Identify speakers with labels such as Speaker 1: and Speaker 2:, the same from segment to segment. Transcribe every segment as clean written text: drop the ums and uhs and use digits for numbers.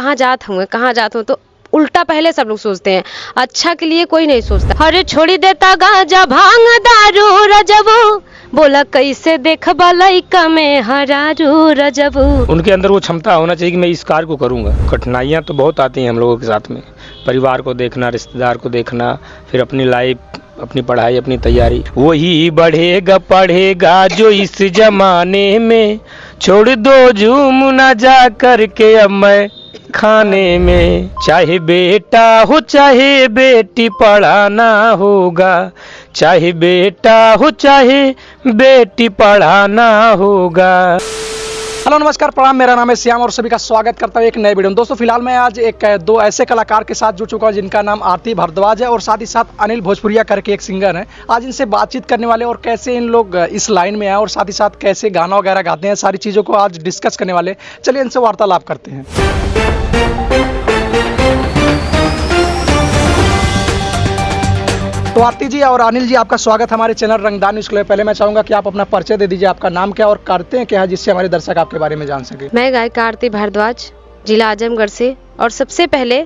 Speaker 1: कहाँ जात हूँ कहाँ जात हूँ, तो उल्टा पहले सब लोग सोचते हैं, अच्छा के लिए कोई नहीं सोचता। अरे छोड़ी देता गांजा भांग दारू रजबू, बोला कैसे देखबा लइका में हरारू रजबू।
Speaker 2: उनके अंदर वो क्षमता होना चाहिए कि मैं इस कार्य को करूँगा। कठिनाइयाँ तो बहुत आती हैं हम लोगों के साथ में, परिवार को देखना, रिश्तेदार को देखना, फिर अपनी लाइफ, अपनी पढ़ाई, अपनी तैयारी। वही बढ़ेगा पढ़ेगा जो इस जमाने में, छोड़ दो झूम ना जा करके अब मैं खाने में। चाहे बेटा हो चाहे बेटी पढ़ाना होगा, चाहे बेटा हो चाहे बेटी पढ़ाना होगा।
Speaker 3: हेलो नमस्कार प्रणाम, मेरा नाम है श्याम और सभी का स्वागत करता हूँ एक नए वीडियो में। दोस्तों फिलहाल मैं आज दो ऐसे कलाकार के साथ जुड़ चुका हूँ जिनका नाम आरती भारद्वाज है और साथ ही साथ अनिल भोजपुरिया करके एक सिंगर है। आज इनसे बातचीत करने वाले और कैसे इन लोग इस लाइन में आए और साथ ही साथ कैसे गाना वगैरह गाते हैं, सारी चीज़ों को आज डिस्कस करने वाले। चलिए इनसे वार्तालाप करते हैं। तो आरती जी और अनिल जी, आपका स्वागत हमारे चैनल रंगदार न्यूज़ के। पहले मैं चाहूँगा कि आप अपना परिचय दे दीजिए, आपका नाम क्या और करते हैं क्या है, जिससे हमारे दर्शक आपके बारे में जान सके।
Speaker 1: मैं गायक आरती भारद्वाज, जिला आजमगढ़ से। और सबसे पहले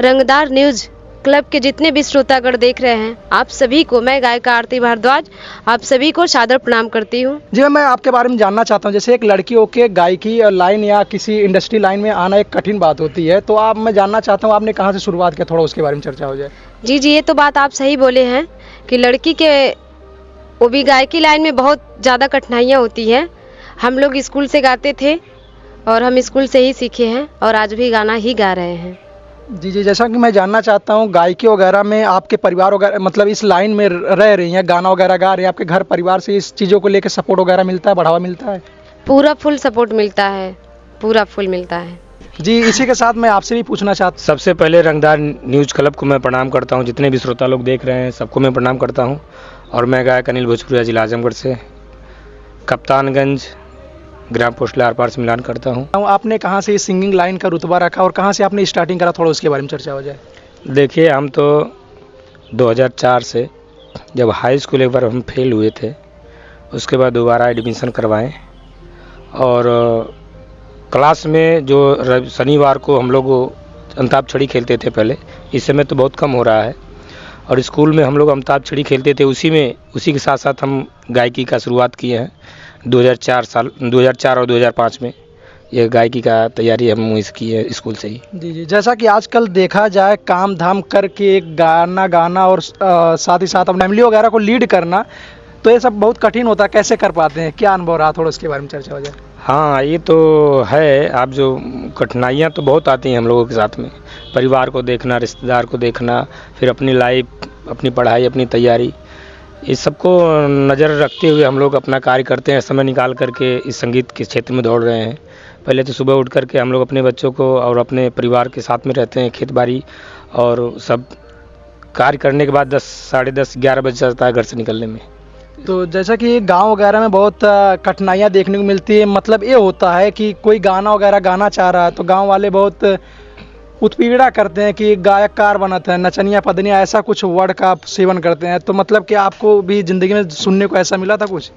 Speaker 1: रंगदार न्यूज क्लब के जितने भी श्रोतागण देख रहे हैं, आप सभी को, मैं गायिका आरती भारद्वाज, आप सभी को सादर प्रणाम करती हूँ।
Speaker 3: जी मैं आपके बारे में जानना चाहता हूँ, जैसे एक लड़की होके गायकी लाइन या किसी इंडस्ट्री लाइन में आना एक कठिन बात होती है, तो मैं जानना चाहता हूँ आपने कहाँ से शुरुआत किया, थोड़ा उसके बारे में चर्चा हो जाए।
Speaker 1: जी, ये तो बात आप सही बोले हैं कि लड़की के वो भी गायकी लाइन में बहुत ज़्यादा कठिनाइयाँ होती हैं। हम लोग स्कूल से गाते थे और हम स्कूल से ही सीखे हैं और आज भी गाना ही गा रहे हैं।
Speaker 3: जी, जैसा कि मैं जानना चाहता हूँ गायकी वगैरह में आपके परिवार वगैरह, मतलब इस लाइन में रह रही हैं, गाना वगैरह गा रही हैं, आपके घर परिवार से इस चीज़ों को लेकर सपोर्ट वगैरह मिलता है, बढ़ावा मिलता है?
Speaker 1: पूरा फुल सपोर्ट मिलता है, पूरा फुल मिलता है।
Speaker 3: जी इसी के साथ मैं आपसे भी पूछना चाहता हूँ।
Speaker 2: सबसे पहले रंगदार न्यूज़ क्लब को मैं प्रणाम करता हूँ, जितने भी श्रोता लोग देख रहे हैं सबको मैं प्रणाम करता हूँ। और मैं गायक अनिल भोजपुरिया, जिला आजमगढ़ से, कप्तानगंज ग्राम पोस्ट आर पार से मिलान करता हूँ।
Speaker 3: आपने कहाँ से इस सिंगिंग लाइन का रुतबा रखा और कहाँ से आपने स्टार्टिंग करा, थोड़ा उसके बारे में चर्चा हो जाए।
Speaker 2: देखिए, हम तो 2004 से जब हाई स्कूल एक बार हम फेल हुए थे, उसके बाद दोबारा एडमिशन करवाएं और क्लास में जो शनिवार को हम लोग अंताक्षरी खेलते थे पहले, इस समय तो बहुत कम हो रहा है, और स्कूल में हम लोग अंताक्षरी खेलते थे, उसी के साथ साथ हम गायकी का शुरुआत किए हैं 2004 और 2005 में। ये गायकी का तैयारी हम इस की है स्कूल से ही।
Speaker 3: जी जैसा कि आजकल देखा जाए काम धाम करके एक गाना गाना और साथ ही साथ अपने फैमिली वगैरह को लीड करना, तो ये सब बहुत कठिन होता है, कैसे कर पाते हैं, क्या अनुभव रहा, थोड़ा उसके बारे में चर्चा हो जाए।
Speaker 2: हाँ, ये तो है। आप जो कठिनाइयाँ तो बहुत आती हैं हम लोगों के साथ में, परिवार को देखना, रिश्तेदार को देखना, फिर अपनी लाइफ, अपनी पढ़ाई, अपनी तैयारी, इस सबको नज़र रखते हुए हम लोग अपना कार्य करते हैं। समय निकाल करके इस संगीत के क्षेत्र में दौड़ रहे हैं। पहले तो सुबह उठ करके हम लोग अपने बच्चों को और अपने परिवार के साथ में रहते हैं, खेत बाड़ी और सब कार्य करने के बाद 10, साढ़े 10, 11 बज जाता है घर से निकलने में।
Speaker 3: तो जैसा कि गांव वगैरह में बहुत कठिनाइयाँ देखने को मिलती है, मतलब ये होता है कि कोई गाना वगैरह गाना चाह रहा है तो गांव वाले बहुत उत्पीड़ा करते हैं कि गायककार बनत है, नचनिया पदनिया, ऐसा कुछ वर्ड का सेवन करते हैं। तो मतलब कि आपको भी ज़िंदगी में सुनने को ऐसा मिला था कुछ?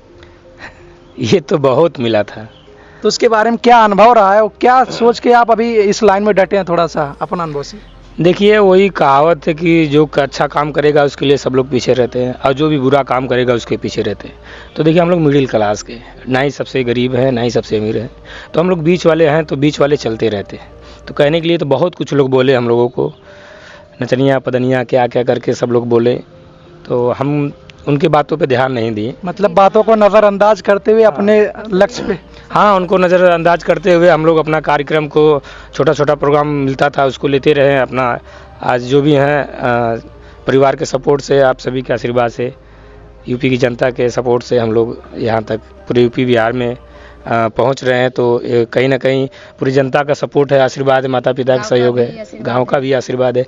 Speaker 2: ये तो बहुत मिला था।
Speaker 3: तो उसके बारे में क्या अनुभव रहा है और क्या सोच के आप अभी इस लाइन में डटे हैं, थोड़ा सा अपना अनुभव से?
Speaker 2: देखिए, वही कहावत है कि जो अच्छा काम करेगा उसके लिए सब लोग पीछे रहते हैं और जो भी बुरा काम करेगा उसके पीछे रहते हैं। तो देखिए, हम लोग मिडिल क्लास के, ना ही सबसे गरीब हैं ना ही सबसे अमीर हैं, तो हम लोग बीच वाले हैं, तो बीच वाले चलते रहते हैं। तो कहने के लिए तो बहुत कुछ लोग बोले हम लोगों को, नचनिया पदनिया क्या क्या करके सब लोग बोले, तो हम उनकी बातों पे ध्यान नहीं दिए।
Speaker 3: मतलब बातों को नज़रअंदाज करते हुए अपने लक्ष्य पे,
Speaker 2: हाँ, उनको नज़रअंदाज करते हुए हम लोग अपना कार्यक्रम को, छोटा छोटा प्रोग्राम मिलता था उसको लेते रहे अपना। आज जो भी हैं परिवार के सपोर्ट से, आप सभी के आशीर्वाद से, यूपी की जनता के सपोर्ट से हम लोग यहाँ तक पूरे यूपी बिहार में पहुँच रहे हैं। तो कहीं ना कहीं पूरी जनता का सपोर्ट है, आशीर्वाद है, माता पिता का सहयोग है, गाँव का भी आशीर्वाद है।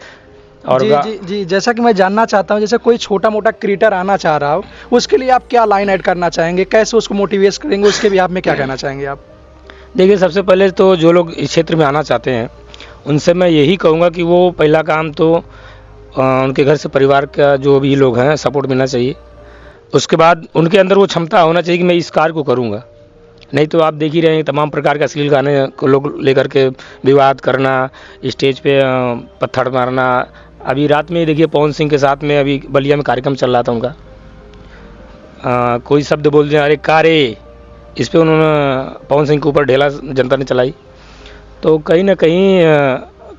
Speaker 2: और
Speaker 3: जी जैसा कि मैं जानना चाहता हूँ, जैसे कोई छोटा मोटा क्रिएटर आना चाह रहा हो, उसके लिए आप क्या लाइन ऐड करना चाहेंगे, कैसे उसको मोटिवेट करेंगे, उसके भी आप में क्या कहना चाहेंगे आप?
Speaker 2: देखिए, सबसे पहले तो जो लोग इस क्षेत्र में आना चाहते हैं उनसे मैं यही कहूँगा कि वो पहला काम तो उनके घर से, परिवार का जो भी लोग हैं, सपोर्ट मिलना चाहिए। उसके बाद उनके अंदर वो क्षमता होना चाहिए कि मैं इस कार्य को करूँगा। नहीं तो आप देख ही रहे हैं तमाम प्रकार के अश्लील गाने को लोग लेकर के विवाद करना, स्टेज पे पत्थर मारना। अभी रात में देखिए पवन सिंह के साथ में अभी बलिया में कार्यक्रम चल रहा था उनका, कोई शब्द बोल दिया, अरे कारे, इस पे उन्होंने पवन सिंह के ऊपर ढेला जनता ने चलाई। तो कहीं ना कहीं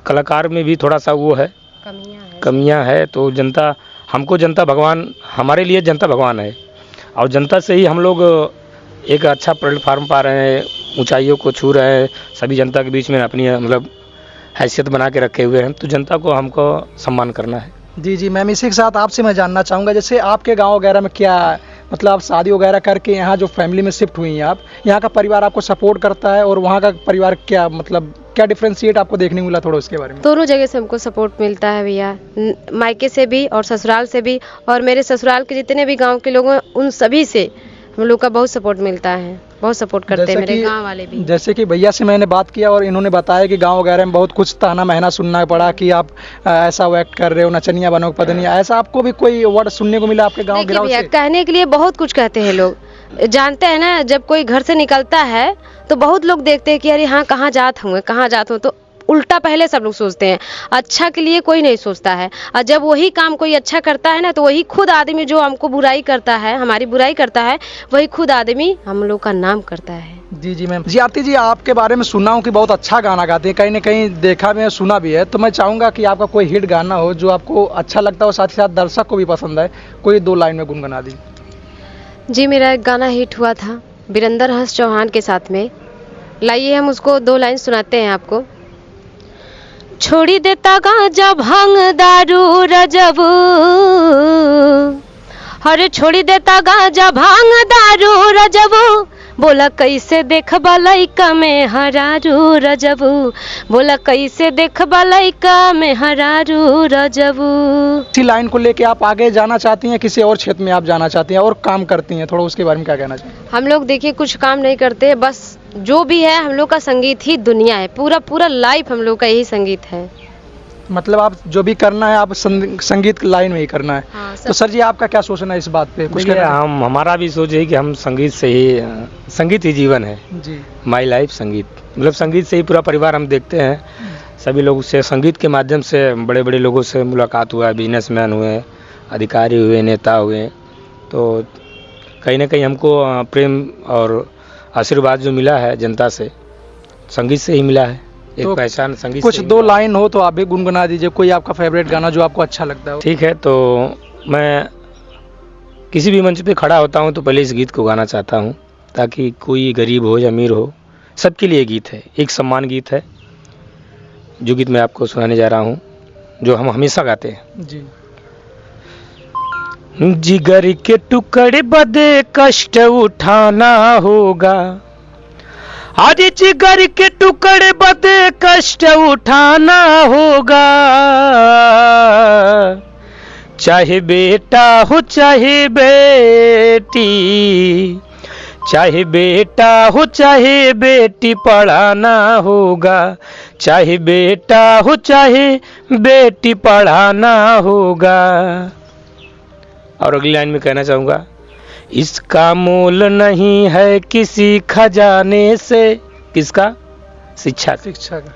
Speaker 2: कलाकार में भी थोड़ा सा वो है, कमियां है। तो जनता, हमको जनता भगवान, हमारे लिए जनता भगवान है और जनता से ही हम लोग एक अच्छा प्लेटफार्म पा रहे हैं, ऊंचाइयों को छू रहे हैं, सभी जनता के बीच में अपनी मतलब हैसियत बना के रखे हुए हैं। तो जनता को हमको सम्मान करना है।
Speaker 3: जी जी मैम, इसी के साथ आपसे मैं जानना चाहूँगा, जैसे आपके गांव वगैरह में क्या मतलब आप शादी वगैरह करके यहाँ जो फैमिली में शिफ्ट हुई हैं आप, यहाँ का परिवार आपको सपोर्ट करता है और वहाँ का परिवार क्या मतलब क्या डिफ्रेंशिएट आपको देखने को मिला, थोड़ा उसके बारे में?
Speaker 1: दोनों जगह से हमको सपोर्ट मिलता है भैया, मायके से भी और ससुराल से भी, और मेरे ससुराल के जितने भी गांव के लोग हैं उन सभी से हम लोग का बहुत सपोर्ट मिलता है, बहुत सपोर्ट करते हैं मेरे गांव वाले भी।
Speaker 3: जैसे कि भैया से मैंने बात किया और इन्होंने बताया कि गांव वगैरह में बहुत कुछ ताना महना सुनना पड़ा कि आप ऐसा वो एक्ट कर रहे हो, नचनिया बनो पदनिया, ऐसा आपको भी कोई वर्ड सुनने को मिला आपके गांव गिराव से?
Speaker 1: कहने के लिए बहुत कुछ कहते हैं लोग, जानते हैं ना, जब कोई घर से निकलता है तो बहुत लोग देखते हैं कि अरे हाँ कहाँ जात हूँ, कहाँ जात हूँ, तो उल्टा पहले सब लोग सोचते हैं, अच्छा के लिए कोई नहीं सोचता है। और जब वही काम कोई अच्छा करता है ना, तो वही खुद आदमी जो हमको बुराई करता है, हमारी बुराई करता है, वही खुद आदमी हम लोग का नाम करता है।
Speaker 3: जी जी मैम। जी आरती जी, आपके बारे में सुना हूँ कि बहुत अच्छा गाना गाते हैं, कहीं ना कहीं देखा भी है, सुना भी है। तो मैं चाहूँगा कि आपका कोई हिट गाना हो जो आपको अच्छा लगता हो, साथ ही साथ दर्शक को भी पसंद है, कोई 2 लाइन में गुनगुना दी।
Speaker 1: जी, मेरा एक गाना हिट हुआ था वीरेंद्र हंस चौहान के साथ में, लाइए हम उसको 2 लाइन सुनाते हैं आपको। छोड़ी देता गांजा भांग दारू रजबू, अरे छोड़ी देता गांजा भांग दारू रजबू, बोला कैसे देखबा लइका में हरारू रजबू, बोला कैसे देखबा लइका में हरारू रजबू।
Speaker 3: इसी लाइन को लेके आप आगे जाना चाहती हैं, किसी और क्षेत्र में आप जाना चाहती हैं और काम करती हैं, थोड़ा उसके बारे में क्या कहना चाहिए?
Speaker 1: हम लोग देखिए कुछ काम नहीं करते, बस जो भी है हम लोग का संगीत ही दुनिया है, पूरा पूरा लाइफ हम लोग का यही संगीत है।
Speaker 3: मतलब आप जो भी करना है आप संगीत लाइन में ही करना है।
Speaker 1: हाँ,
Speaker 3: तो सर जी आपका क्या सोचना है इस बात पे? कुछ
Speaker 2: हमारा भी सोच है कि हम संगीत से ही, संगीत ही जीवन है
Speaker 3: जी,
Speaker 2: माई लाइफ संगीत, मतलब संगीत से ही पूरा परिवार हम देखते हैं। सभी लोगों से संगीत के माध्यम से बड़े बड़े लोगों से मुलाकात हुआ, बिजनेसमैन हुए, अधिकारी हुए, नेता हुए। तो कहीं ना कहीं हमको प्रेम और आशीर्वाद जो मिला है जनता से, संगीत से ही मिला है, एक
Speaker 3: तो
Speaker 2: पहचान संगीत
Speaker 3: कुछ
Speaker 2: से
Speaker 3: 2 लाइन हो तो आप भी गुनगुना दीजिए, कोई आपका फेवरेट गाना जो आपको अच्छा लगता हो।
Speaker 2: ठीक है, तो मैं किसी भी मंच पे खड़ा होता हूँ तो पहले इस गीत को गाना चाहता हूँ, ताकि कोई गरीब हो या अमीर हो, सबके लिए गीत है, एक सम्मान गीत है। जो गीत मैं आपको सुनाने जा रहा हूँ, जो हम हमेशा गाते हैं।
Speaker 3: जी।
Speaker 2: जिगर के टुकड़े बदे कष्ट उठाना होगा, आज जिगर के टुकड़े बदे कष्ट उठाना होगा, चाहे बेटा हो चाहे बेटी, चाहे बेटा हो चाहे बेटी पढ़ाना होगा, चाहे बेटा हो चाहे बेटी पढ़ाना होगा। और अगली लाइन में कहना चाहूँगा, इसका मोल नहीं है किसी खजाने से, किसका? शिक्षा
Speaker 3: का।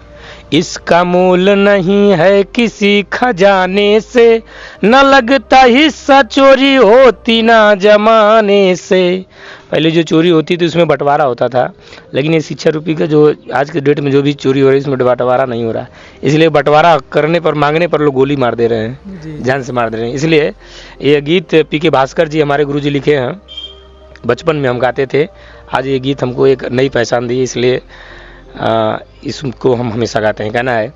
Speaker 2: इसका मोल नहीं है किसी खजाने से, न लगता हिस्सा चोरी होती ना जमाने से। पहले जो चोरी होती थी उसमें बंटवारा होता था, लेकिन ये शिक्षा रूपी का जो आज के डेट में जो भी चोरी हो रही है इसमें बंटवारा नहीं हो रहा, इसलिए बंटवारा करने पर, मांगने पर लोग गोली मार दे रहे हैं, जान से मार दे रहे हैं। इसलिए ये गीत पीके भास्कर जी हमारे गुरु जी लिखे हैं, बचपन में हम गाते थे, आज ये गीत हमको एक नई पहचान दी, इसलिए इसको हम हमेशा गाते हैं। कहना है,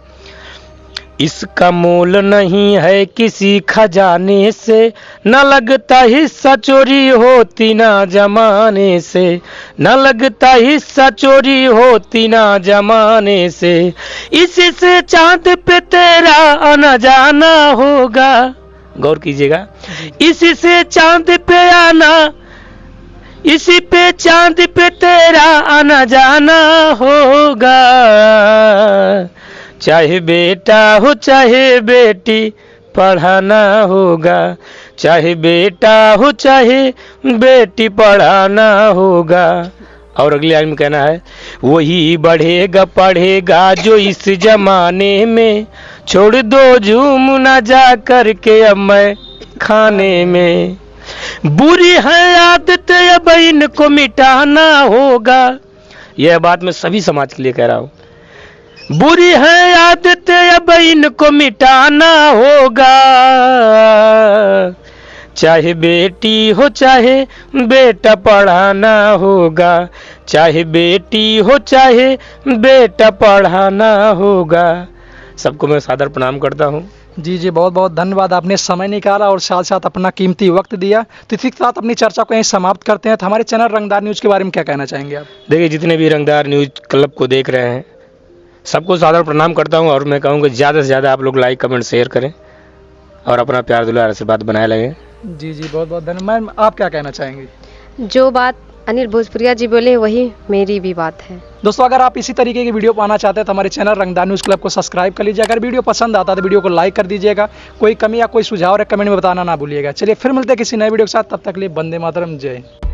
Speaker 2: इसका मोल नहीं है किसी खजाने से, न लगता हिस्सा चोरी होती ना जमाने से, न लगता हिस्सा चोरी होती ना जमाने से, इसी से चांद पे तेरा आना जाना होगा। गौर कीजिएगा, इसी से चांद पे आना, इसी पे चांद पे तेरा आना जाना होगा, चाहे बेटा हो चाहे बेटी पढ़ाना होगा, चाहे बेटा हो चाहे बेटी पढ़ाना होगा। और अगली लाइन में कहना है, वही बढ़ेगा पढ़ेगा जो इस जमाने में, छोड़ दो झूम ना जा करके अब मैं खाने में, बुरी है आदत अब इनको मिटाना होगा। यह बात मैं सभी समाज के लिए कह रहा हूँ। बुरी है आदत अब इनको मिटाना होगा, चाहे बेटी हो चाहे बेटा पढ़ाना होगा, चाहे बेटी हो चाहे बेटा पढ़ाना होगा। सबको मैं सादर प्रणाम करता हूँ।
Speaker 3: जी जी, बहुत बहुत धन्यवाद, आपने समय निकाला और साथ साथ अपना कीमती वक्त दिया। तो इसी के साथ अपनी चर्चा को यहीं समाप्त करते हैं। तो हमारे चैनल रंगदार न्यूज़ के बारे में क्या कहना चाहेंगे आप?
Speaker 2: देखिए, जितने भी रंगदार न्यूज़ क्लब को देख रहे हैं सबको सादर प्रणाम करता हूँ, और मैं कहूँगा ज़्यादा से ज़्यादा आप लोग लाइक कमेंट शेयर करें और अपना प्यार दुलार आशीर्वाद बनाए लगें।
Speaker 3: जी जी, बहुत बहुत धन्यवाद। मैम, आप क्या कहना चाहेंगे?
Speaker 1: जो बात अनिल भोजपुरिया जी बोले वही मेरी भी बात है।
Speaker 3: दोस्तों, अगर आप इसी तरीके की वीडियो पाना चाहते हैं तो हमारे चैनल रंगदार न्यूज़ क्लब को सब्सक्राइब कर लीजिए। अगर वीडियो पसंद आता है तो वीडियो को लाइक कर दीजिएगा। कोई कमी या कोई सुझाव है कमेंट में बताना ना भूलिएगा। चलिए फिर मिलते हैं किसी नए वीडियो के साथ, तब तक के लिए वंदे मातरम, जय हिंद।